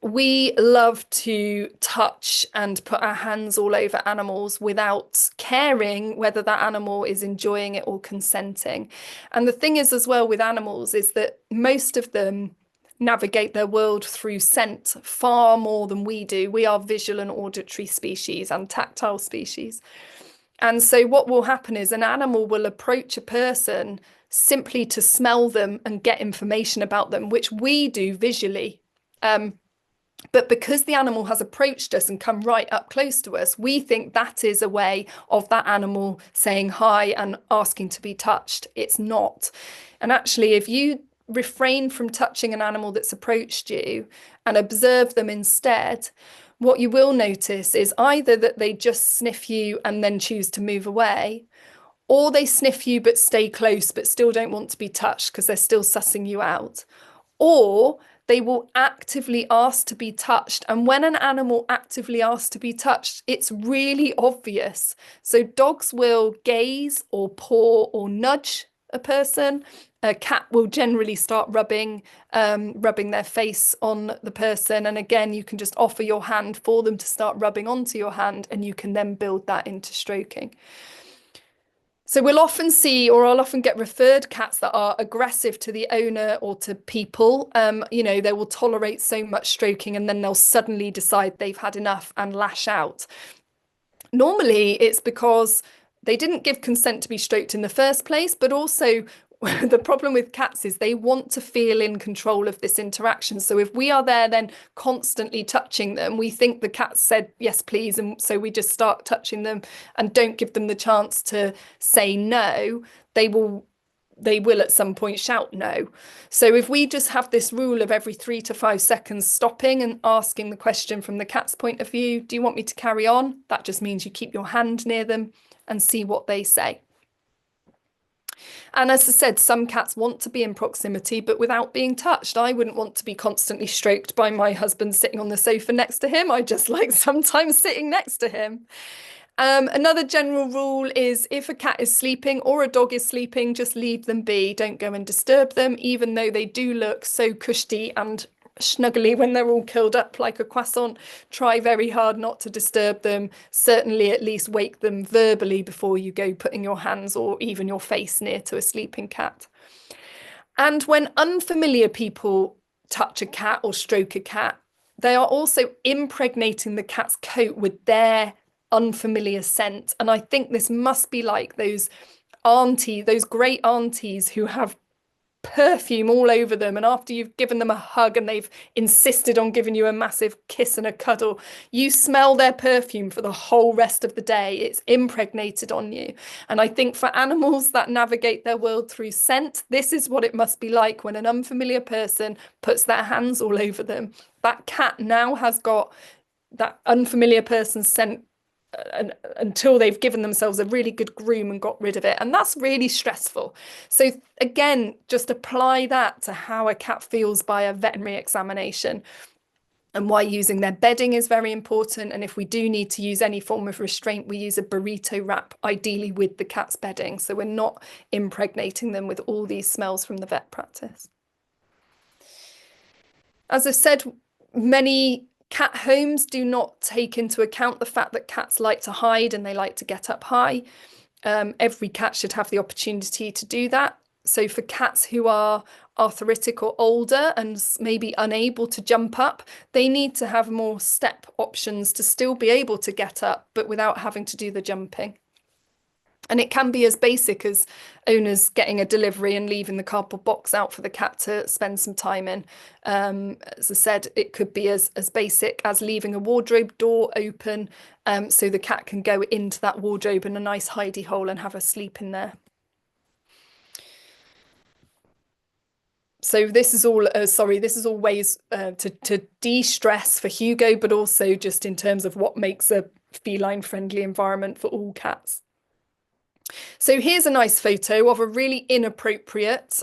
We love to touch and put our hands all over animals without caring whether that animal is enjoying it or consenting. And the thing is as well with animals is that most of them navigate their world through scent far more than we do. We are visual and auditory species and tactile species. And so what will happen is an animal will approach a person simply to smell them and get information about them, which we do visually. But because the animal has approached us and come right up close to us, we think that is a way of that animal saying hi and asking to be touched. It's not. And actually, if you refrain from touching an animal that's approached you and observe them instead, what you will notice is either that they just sniff you and then choose to move away, or they sniff you but stay close but still don't want to be touched because they're still sussing you out, or they will actively ask to be touched. And when an animal actively asks to be touched, it's really obvious. So dogs will gaze or paw or nudge a person. A cat will generally start rubbing their face on the person. And again, you can just offer your hand for them to start rubbing onto your hand, and you can then build that into stroking. So we'll often see, or I'll often get referred cats that are aggressive to the owner or to people. They will tolerate so much stroking and then they'll suddenly decide they've had enough and lash out. Normally it's because they didn't give consent to be stroked in the first place, but also the problem with cats is they want to feel in control of this interaction. So if we are there then constantly touching them, we think the cat said, yes, please. And so we just start touching them and don't give them the chance to say no. They will at some point shout no. So if we just have this rule of every 3 to 5 seconds stopping and asking the question from the cat's point of view, do you want me to carry on? That just means you keep your hand near them and see what they say. And as I said, some cats want to be in proximity, but without being touched. I wouldn't want to be constantly stroked by my husband sitting on the sofa next to him. I just like sometimes sitting next to him. Another general rule is if a cat is sleeping or a dog is sleeping, just leave them be. Don't go and disturb them, even though they do look so cushy and snuggly when they're all curled up like a croissant. Try very hard not to disturb them. Certainly at least wake them verbally before you go putting your hands or even your face near to a sleeping cat. And when unfamiliar people touch a cat or stroke a cat, they are also impregnating the cat's coat with their unfamiliar scent. And I think this must be like those great aunties who have perfume all over them, and after you've given them a hug and they've insisted on giving you a massive kiss and a cuddle, you smell their perfume for the whole rest of the day. It's impregnated on you. And I think for animals that navigate their world through scent, this is what it must be like when an unfamiliar person puts their hands all over them. That cat now has got that unfamiliar person's scent until they've given themselves a really good groom and got rid of it. And that's really stressful. So again, just apply that to how a cat feels by a veterinary examination, and why using their bedding is very important. And if we do need to use any form of restraint, we use a burrito wrap, ideally with the cat's bedding, so we're not impregnating them with all these smells from the vet practice. As I said, many cat homes do not take into account the fact that cats like to hide and they like to get up high. Every cat should have the opportunity to do that. So for cats who are arthritic or older and maybe unable to jump up, they need to have more step options to still be able to get up, but without having to do the jumping. And it can be as basic as owners getting a delivery and leaving the cardboard box out for the cat to spend some time in. As I said, it could be as basic as leaving a wardrobe door open, so the cat can go into that wardrobe in a nice hidey hole and have a sleep in there. So this is all, this is all ways to de-stress for Hugo, but also just in terms of what makes a feline friendly environment for all cats. So here's a nice photo of a really inappropriate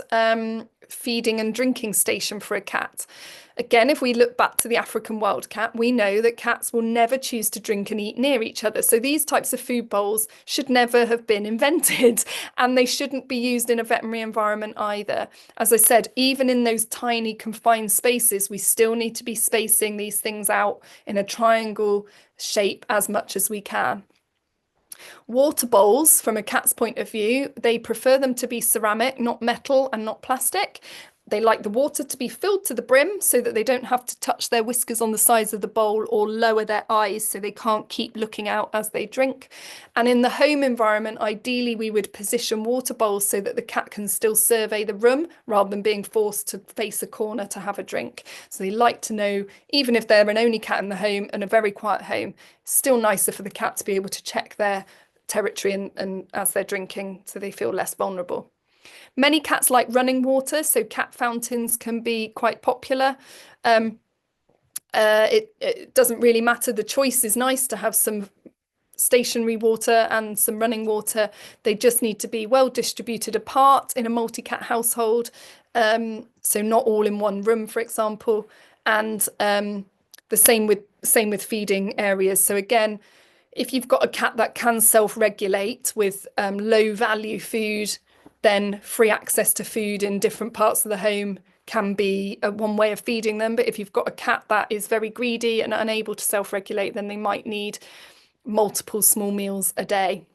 feeding and drinking station for a cat. Again, if we look back to the African wildcat, we know that cats will never choose to drink and eat near each other. So these types of food bowls should never have been invented, and they shouldn't be used in a veterinary environment either. As I said, even in those tiny confined spaces, we still need to be spacing these things out in a triangle shape as much as we can. Water bowls, from a cat's point of view, they prefer them to be ceramic, not metal and not plastic. They like the water to be filled to the brim so that they don't have to touch their whiskers on the sides of the bowl or lower their eyes so they can't keep looking out as they drink. And in the home environment, ideally we would position water bowls so that the cat can still survey the room rather than being forced to face a corner to have a drink. So they like to know, even if they're an only cat in the home and a very quiet home, it's still nicer for the cat to be able to check their territory and as they're drinking, so they feel less vulnerable. Many cats like running water, so cat fountains can be quite popular. It doesn't really matter. The choice is nice to have some stationary water and some running water. They just need to be well distributed apart in a multi-cat household, so not all in one room, for example. And the same with feeding areas. So again, if you've got a cat that can self-regulate with low value food, then free access to food in different parts of the home can be one way of feeding them. But if you've got a cat that is very greedy and unable to self-regulate, then they might need multiple small meals a day.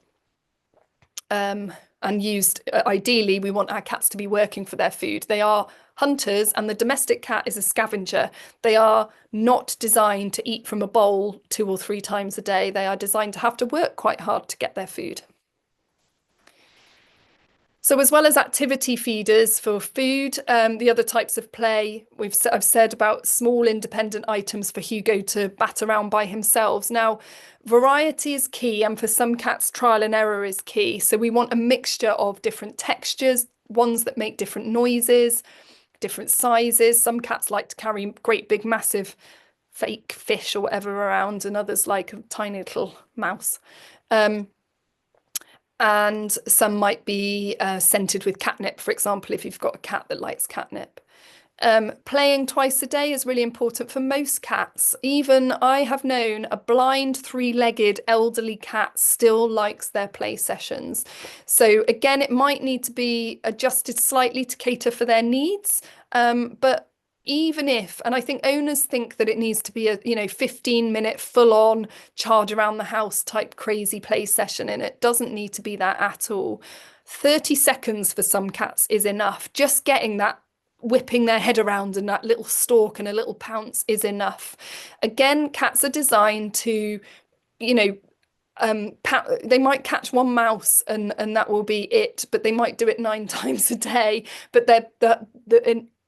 And ideally, we want our cats to be working for their food. They are hunters, and the domestic cat is a scavenger. They are not designed to eat from a bowl 2 or 3 times a day. They are designed to have to work quite hard to get their food. So as well as activity feeders for food, the other types of play, I've said about small independent items for Hugo to bat around by himself. Now, variety is key, and for some cats, trial and error is key. So we want a mixture of different textures, ones that make different noises, different sizes. Some cats like to carry great big massive fake fish or whatever around, and others like a tiny little mouse. And some might be scented with catnip, for example, if you've got a cat that likes catnip. Playing twice a day is really important for most cats. Even I have known a blind 3-legged elderly cat still likes their play sessions. So again, it might need to be adjusted slightly to cater for their needs, but even if, and I think owners think that it needs to be a 15-minute full-on charge around the house type crazy play session, and it doesn't need to be that at all. 30 seconds for some cats is enough. Just getting that, whipping their head around and that little stalk and a little pounce is enough. Again, cats are designed to, they might catch one mouse and that will be it, but they might do it 9 times a day. But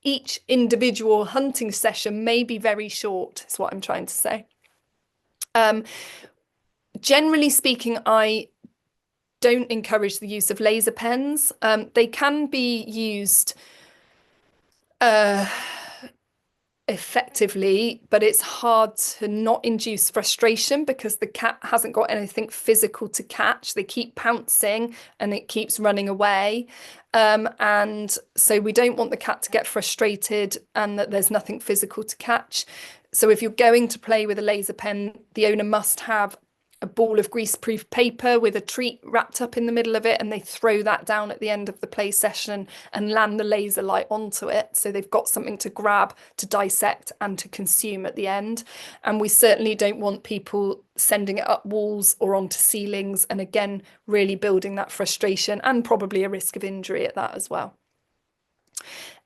each individual hunting session may be very short, is what I'm trying to say. Generally speaking, I don't encourage the use of laser pens. They can be used effectively, but it's hard to not induce frustration because the cat hasn't got anything physical to catch. They keep pouncing and it keeps running away. And so we don't want the cat to get frustrated and that there's nothing physical to catch. So if you're going to play with a laser pen, the owner must have a ball of greaseproof paper with a treat wrapped up in the middle of it, and they throw that down at the end of the play session and land the laser light onto it. So they've got something to grab, to dissect and to consume at the end. And we certainly don't want people sending it up walls or onto ceilings, and again, really building that frustration and probably a risk of injury at that as well.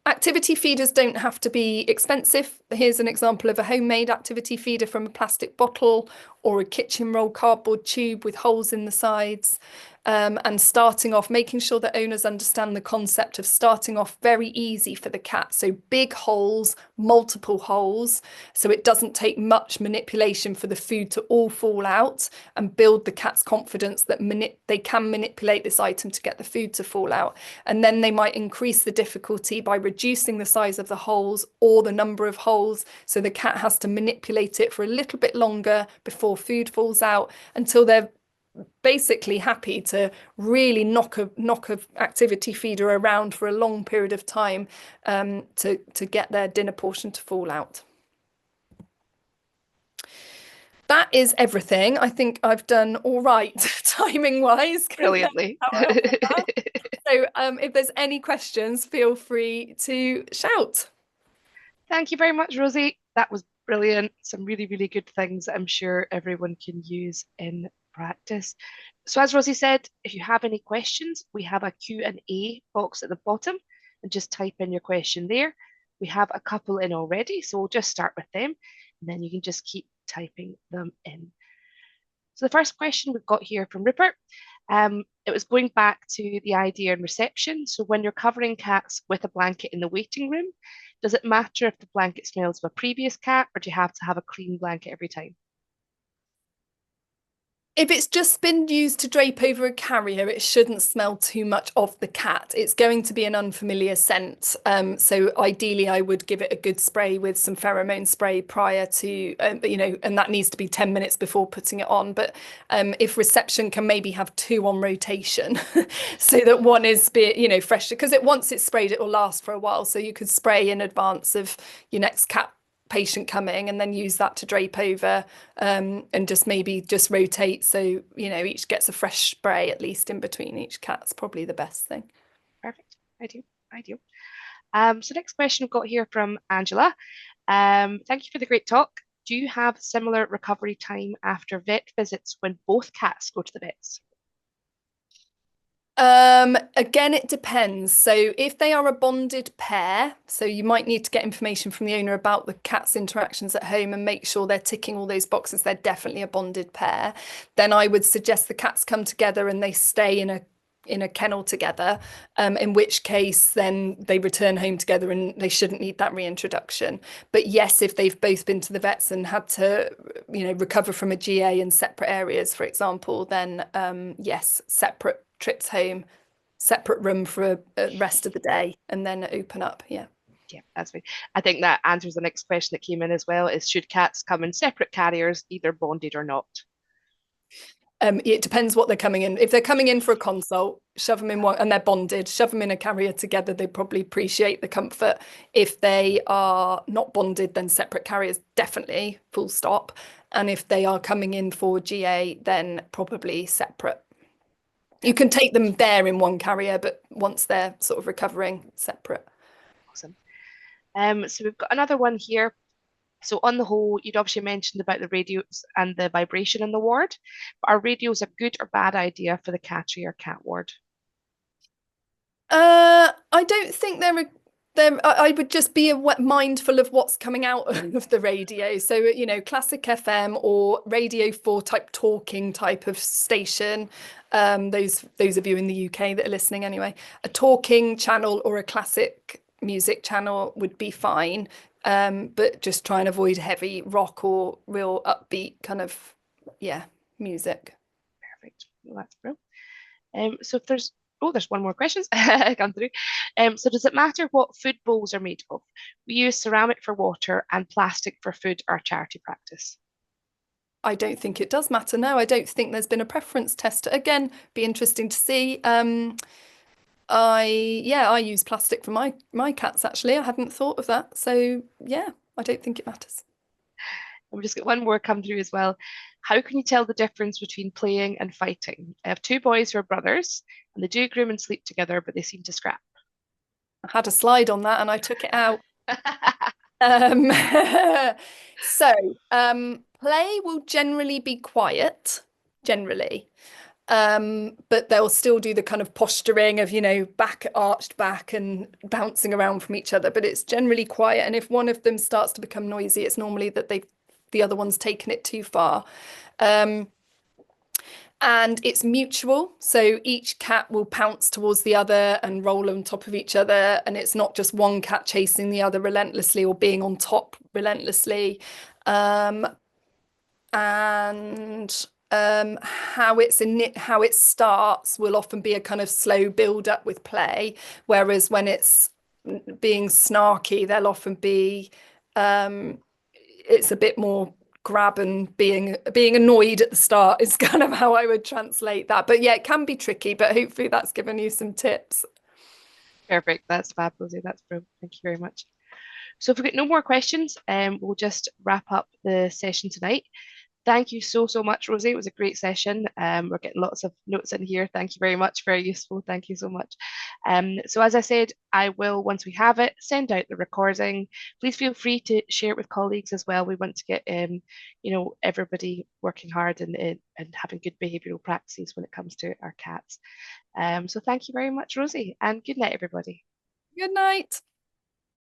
Activity feeders don't have to be expensive. Here's an example of a homemade activity feeder from a plastic bottle or a kitchen roll cardboard tube with holes in the sides. And starting off, making sure that owners understand the concept of starting off very easy for the cat. So big holes, multiple holes, so it doesn't take much manipulation for the food to all fall out, and build the cat's confidence that they can manipulate this item to get the food to fall out. And then they might increase the difficulty by reducing the size of the holes or the number of holes. So the cat has to manipulate it for a little bit longer before food falls out, until they're basically happy to really knock a activity feeder around for a long period of time to get their dinner portion to fall out. That is everything. I think I've done all right timing wise. Brilliantly. So if there's any questions, feel free to shout. Thank you very much, Rosie. That was brilliant. Some really, really good things that I'm sure everyone can use in practice. So as Rosie said, if you have any questions, we have a Q&A box at the bottom, and just type in your question there. We have a couple in already, so we'll just start with them, and then you can just keep typing them in. So the first question we've got here from Rupert, it was going back to the idea in reception. So when you're covering cats with a blanket in the waiting room, does it matter if the blanket smells of a previous cat, or do you have to have a clean blanket every time? If it's just been used to drape over a carrier, it shouldn't smell too much of the cat. It's going to be an unfamiliar scent. So ideally, I would give it a good spray with some pheromone spray prior to, and that needs to be 10 minutes before putting it on. But if reception can maybe have 2 on rotation, so that one is, fresh, because once it's sprayed, it will last for a while. So you could spray in advance of your next cat patient coming, and then use that to drape over, and just rotate, so each gets a fresh spray at least in between each cat's probably the best thing. Perfect. I do. So next question we've got here from Angela. Thank you for the great talk. Do you have similar recovery time after vet visits when both cats go to the vets? Again, it depends. So if they are a bonded pair, so you might need to get information from the owner about the cat's interactions at home and make sure they're ticking all those boxes, they're definitely a bonded pair, then I would suggest the cats come together and they stay in a kennel together, in which case then they return home together and they shouldn't need that reintroduction. But yes, if they've both been to the vets and had to recover from a GA in separate areas, for example, then yes, separate trips home, separate room for a rest of the day, and then open up. Yeah, that's right. I think that answers the next question that came in as well, is should cats come in separate carriers, either bonded or not? It depends what they're coming in. If they're coming in for a consult, shove them in one, and they're bonded, shove them in a carrier together. They probably appreciate the comfort. If they are not bonded, then separate carriers, definitely, full stop. And if they are coming in for GA, then probably separate. You can take them there in one carrier, but once they're sort of recovering, separate. Awesome. So we've got another one here. So on the whole, you'd obviously mentioned about the radios and the vibration in the ward, but are radios a good or bad idea for the cattery or cat ward? I don't think I would just be mindful of what's coming out of the radio. So, you know, classic FM or Radio 4 type talking type of station. Those of you in the UK that are listening anyway, a talking channel or a classic music channel would be fine. But just try and avoid heavy rock or real upbeat kind of, yeah, music. Perfect. Well, that's brilliant. So if there's one more question come through. So does it matter what food bowls are made of? We use ceramic for water and plastic for food or charity practice. I don't think it does matter. No, I don't think there's been a preference test. Again, be interesting to see. I use plastic for my cats actually. I hadn't thought of that. So yeah, I don't think it matters. And we just got one more come through as well. How can you tell the difference between playing and fighting? I have two boys who are brothers, and they do groom and sleep together, but they seem to scrap. I had a slide on that and I took it out. Um, so play will generally be quiet, generally. But they'll still do the kind of posturing of, you know, back arched back and bouncing around from each other, but it's generally quiet. And if one of them starts to become noisy, it's normally that the other one's taken it too far. And it's mutual. So each cat will pounce towards the other and roll on top of each other. And it's not just one cat chasing the other relentlessly or being on top relentlessly. And how it starts will often be a kind of slow build up with play, whereas when it's being snarky, there'll often be it's a bit more grab and being annoyed at the start is kind of how I would translate that. But yeah, it can be tricky, but hopefully that's given you some tips. Perfect. That's fab, Rosie. That's brilliant. Thank you very much. So if we get no more questions, we'll just wrap up the session tonight. Thank you so much, Rosie. It was a great session. We're getting lots of notes in here. Thank you very much. Very useful. Thank you so much. So as I said, I will, once we have it, send out the recording. Please feel free to share it with colleagues as well. We want to get everybody working hard and having good behavioural practices when it comes to our cats. So thank you very much, Rosie, and good night, everybody. Good night.